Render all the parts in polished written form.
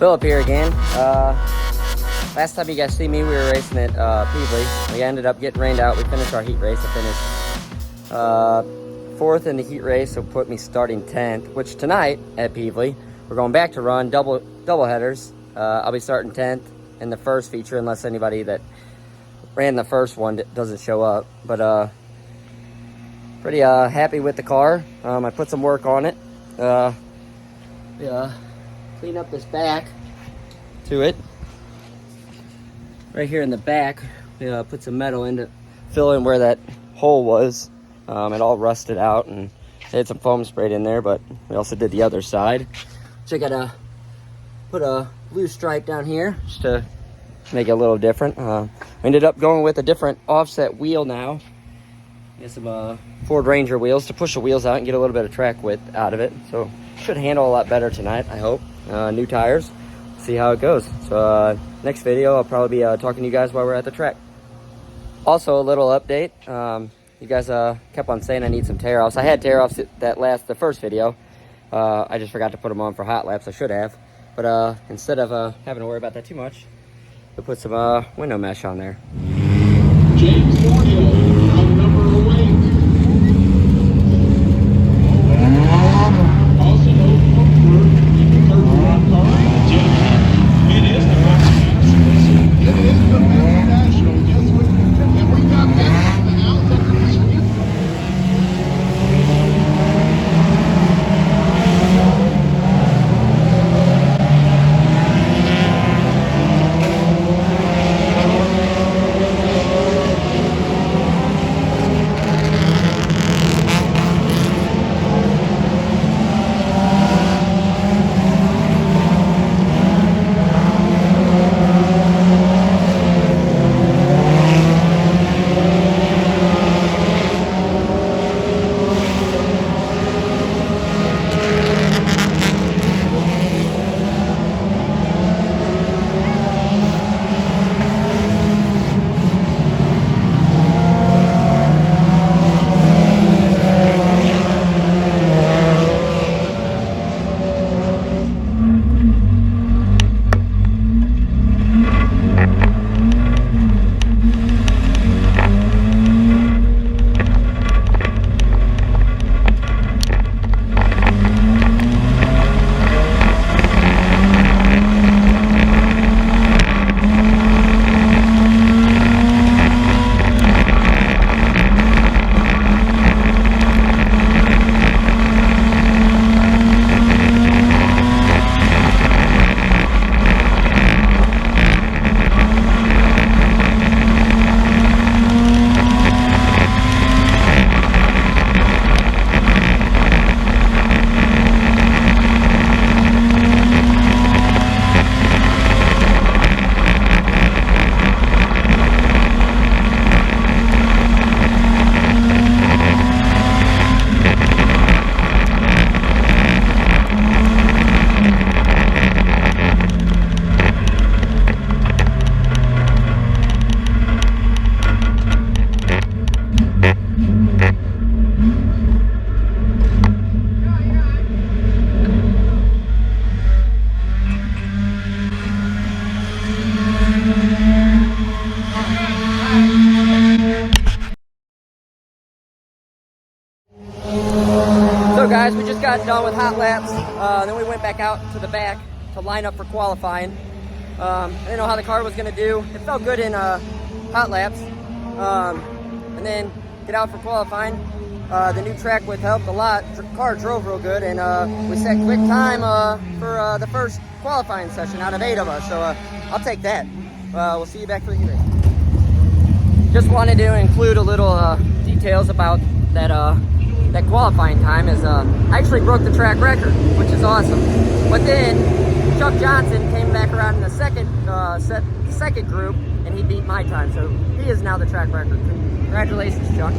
Phillip here again. Last time you guys see me, we were racing at Peevely. We ended up getting rained out. We finished our heat race. I finished 4th in the heat race, so put me starting 10th, which tonight at Peevely, we're going back to run double headers. I'll be starting 10th in the first feature, unless anybody that ran the first one doesn't show up. But pretty happy with the car. I put some work on it. Clean up this back to it. Right here in the back, we put some metal in to fill in where that hole was. It all rusted out, and they had some foam sprayed in there, but we also did the other side. So I gotta put a blue stripe down here just to make it a little different. We ended up going with a different offset wheel now. Get some Ford Ranger wheels to push the wheels out and get a little bit of track width out of it. So should handle a lot better tonight, I hope. New tires. See how it goes. So next video, I'll probably be talking to you guys while we're at the track. Also, a little update. You guys kept on saying I need some tear offs. I had tear offs the first video. I just forgot to put them on for hot laps. I should have. But instead of having to worry about that too much, we'll put some window mesh on there. James Borneo, round number 8. Also known for the third round car. It is the Pepsi Nationals. Guess what? And we got Pepsi in the outside of the street. So guys, we just got done with hot laps. Then we went back out to the back to line up for qualifying. I didn't know how the car was going to do. It felt good in hot laps. And then get out for qualifying. The new track width helped a lot. The car drove real good, and we set quick time for the first qualifying session out of 8 of us. So I'll take that. We'll see you back for the heat race. Just wanted to include a little details about that qualifying time. Is I actually broke the track record, which is awesome. But then Chuck Johnson came back around in the second group, and he beat my time. So he is now the track record. Congratulations, Chuck.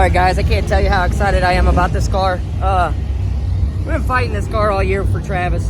Alright guys, I can't tell you how excited I am about this car. We've been fighting this car all year for Travis.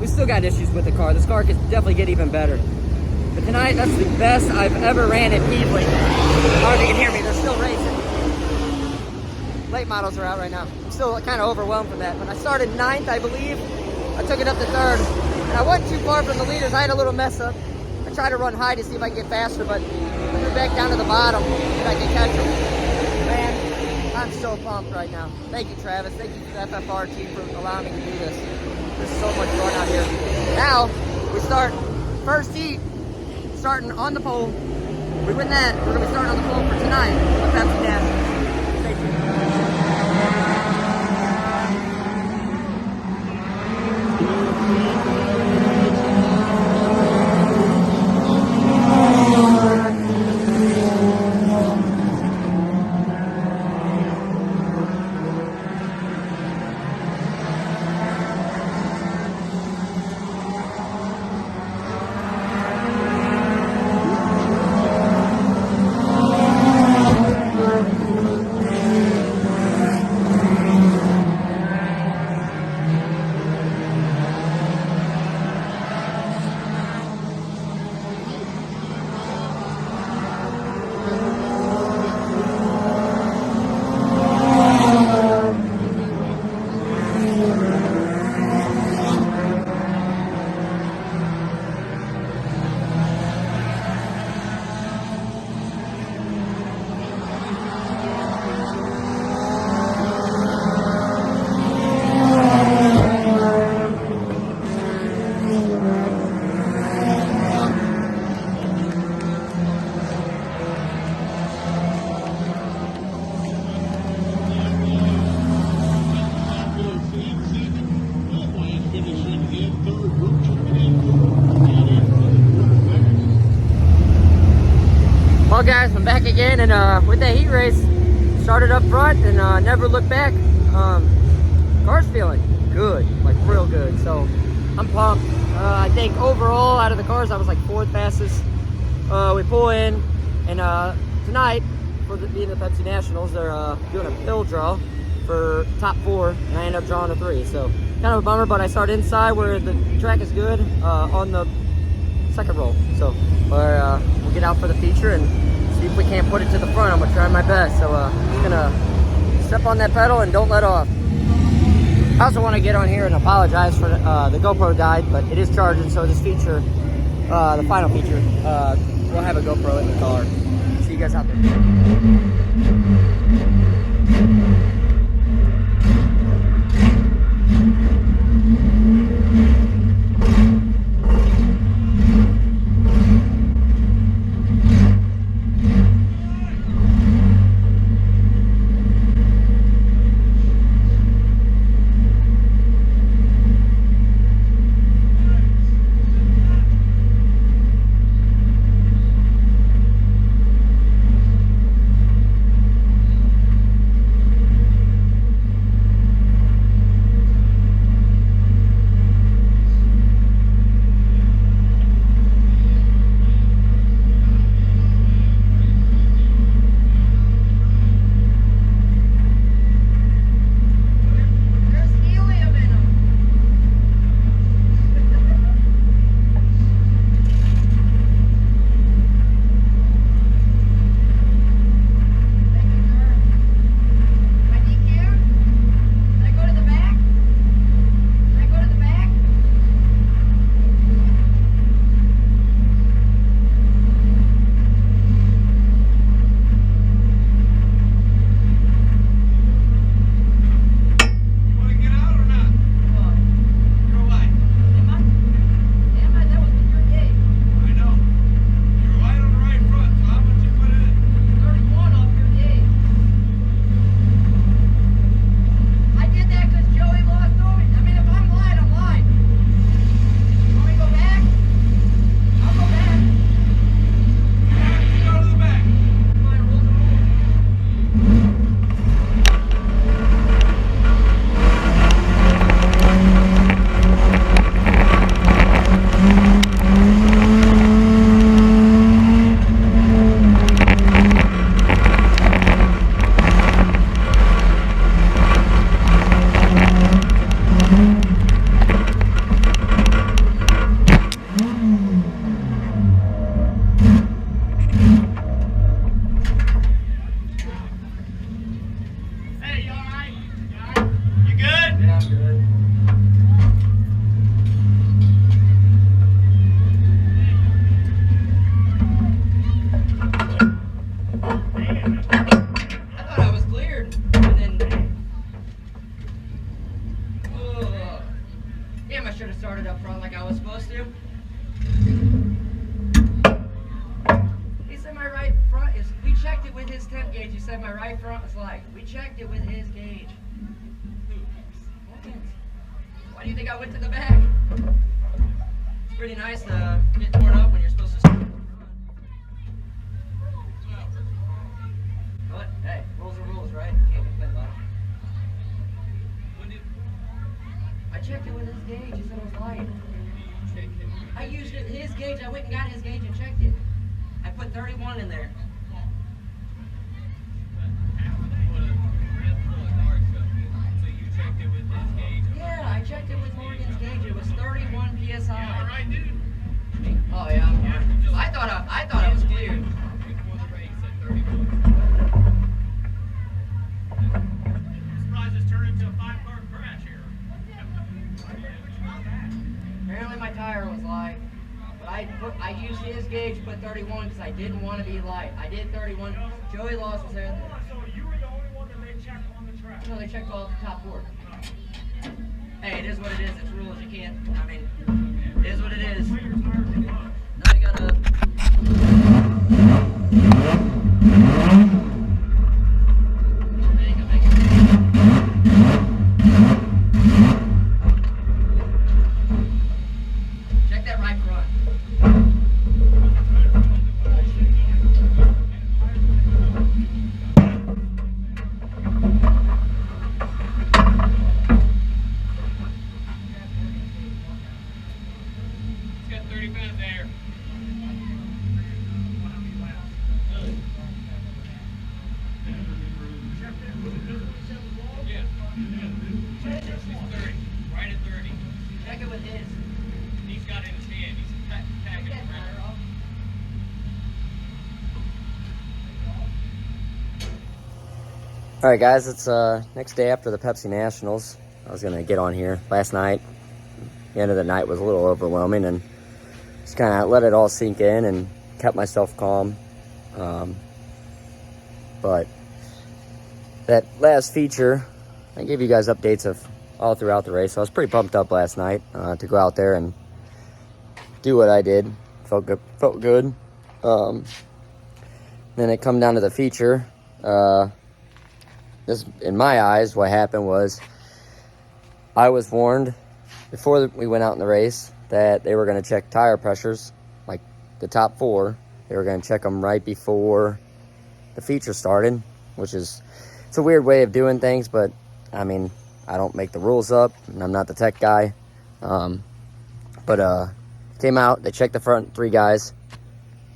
We still got issues with the car. This car could definitely get even better. But tonight, that's the best I've ever ran at Peevely. I don't know if you can hear me, they're still racing. Late models are out right now. I'm still kind of overwhelmed from that. When I started 9th, I believe, I took it up to 3rd. And I wasn't too far from the leaders. I had a little mess up. I tried to run high to see if I could get faster, but I moved back down to the bottom if I could catch them. Man, I'm so pumped right now. Thank you, Travis. Thank you to the FFR team for allowing me to do this. There's so much fun out here. Now, we start first heat, starting on the pole. We win that, we're going to be starting on the pole for tonight, the Pepsi Nationals. Stay tuned. Well guys, I'm back again, and with that heat race, started up front and never looked back. Car's feeling good, like real good, so I'm pumped. I think overall out of the cars I was like 4th fastest. We pull in, and tonight, for being the Pepsi Nationals, they're doing a pill draw for top 4, and I end up drawing a 3, so kind of a bummer, but I start inside where the track is good on the 2nd roll, so we'll get out for the feature and see if we can't put it to the front. I'm gonna try my best, so just gonna step on that pedal and don't let off. I also want to get on here and apologize for the GoPro died, but it is charging, so this feature, the final feature, we'll have a GoPro in the car. See you guys out there. started up front like I was supposed to. He said my right front is, we checked it with his temp gauge. He said my right front was light. We checked it with his gauge. Why do you think I went to the back? It's pretty nice to get torn up when you're supposed to start up front. But hey, rules are rules, right? Can't complain about it. I checked it with his gauge. He said it was light. I used it, his gauge. I went and got his gauge and checked it. I put 31 in there. Yeah, I checked it with Morgan's gauge. It was 31 psi. All right, dude. Oh yeah. I thought it was clear. Surprised this turned into a 5-car crash here. Apparently my tire was light, but I used his gauge, put 31 because I didn't want to be light. I did 31. Joey Laws was there. So you were the only one that they checked on the track. No, they checked all the top four. Hey, it is what it is. It's rules. You can't. I mean, it is what it is. Now you gotta. Check that right front. It's got 30 pounds there. Yeah. It's 30. Right at 30. Check it with his. He's got it in his hand. He's tagging it around. All right, guys. It's next day after the Pepsi Nationals. I was gonna get on here last night. The end of the night was a little overwhelming, and just kind of let it all sink in and kept myself calm. But that last feature, I gave you guys updates of all throughout the race. So I was pretty pumped up last night to go out there and do what I did. Felt good. Felt good. Then it come down to the feature. This, in my eyes, what happened was I was warned before we went out in the race that they were going to check tire pressures, like the top four. They were going to check them right before the feature started, which is, it's a weird way of doing things, but I mean, I don't make the rules up, and I'm not the tech guy. But came out, they checked the front three guys,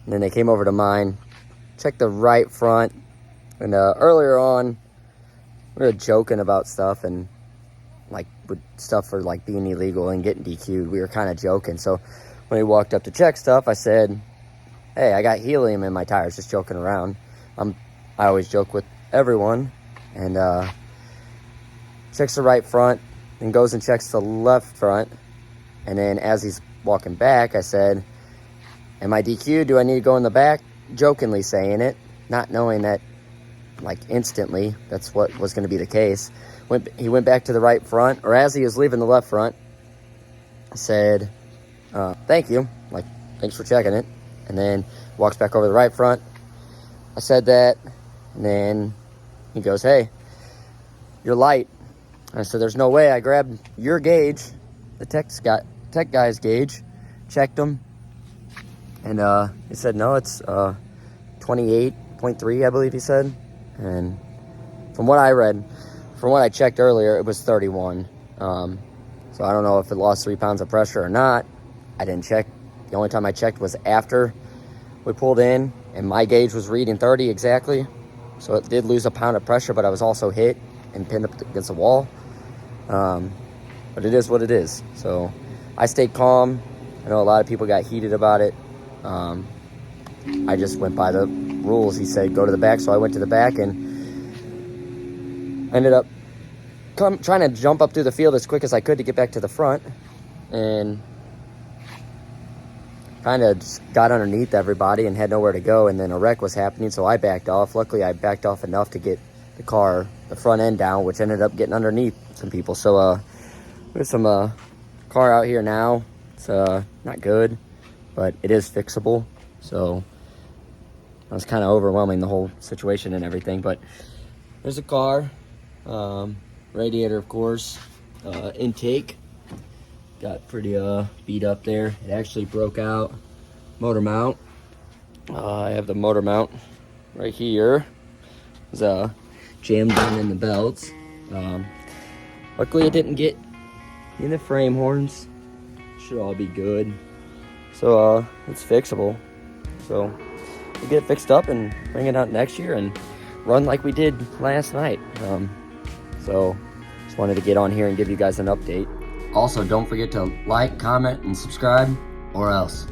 and then they came over to mine, checked the right front, and earlier on, we were joking about stuff, and like with stuff for like being illegal and getting DQ'd. We were kind of joking. So when he walked up to check stuff, I said, hey, I got helium in my tires, just joking around. I always joke with everyone. And checks the right front, and goes and checks the left front. And then as he's walking back, I said, am I DQ'd? Do I need to go in the back? Jokingly saying it, not knowing that like instantly that's what was going to be the case. He went back to the right front, or as he was leaving the left front, I said, thank you, like, thanks for checking it. And then walks back over the right front. I said that, and then he goes, hey, you're light. And I said, there's no way. I grabbed your gauge, the tech guy's gauge, checked him, and he said, no, it's 28.3, I believe he said. And from what I read, from what I checked earlier, it was 31. So I don't know if it lost 3 pounds of pressure or not. I didn't check. The only time I checked was after we pulled in, and my gauge was reading 30 exactly. So it did lose a pound of pressure, but I was also hit and pinned up against the wall. But it is what it is. So I stayed calm. I know a lot of people got heated about it. I just went by the rules. He said go to the back, so I went to the back and ended up trying to jump up through the field as quick as I could to get back to the front, and kind of just got underneath everybody and had nowhere to go. And then a wreck was happening, so I backed off. Luckily, I backed off enough to get the car, the front end down, which ended up getting underneath some people. So there's some car out here now. It's not good, but it is fixable. So I was kind of overwhelming, the whole situation and everything. But there's a car, radiator, of course, intake got pretty beat up there. It actually broke out. Motor mount, I have the motor mount right here. It's jammed in the belts. Luckily it didn't get in the frame horns. Should all be good. So it's fixable. So we'll get it fixed up and bring it out next year and run like we did last night. So just wanted to get on here and give you guys an update. Also, don't forget to like, comment, and subscribe, or else.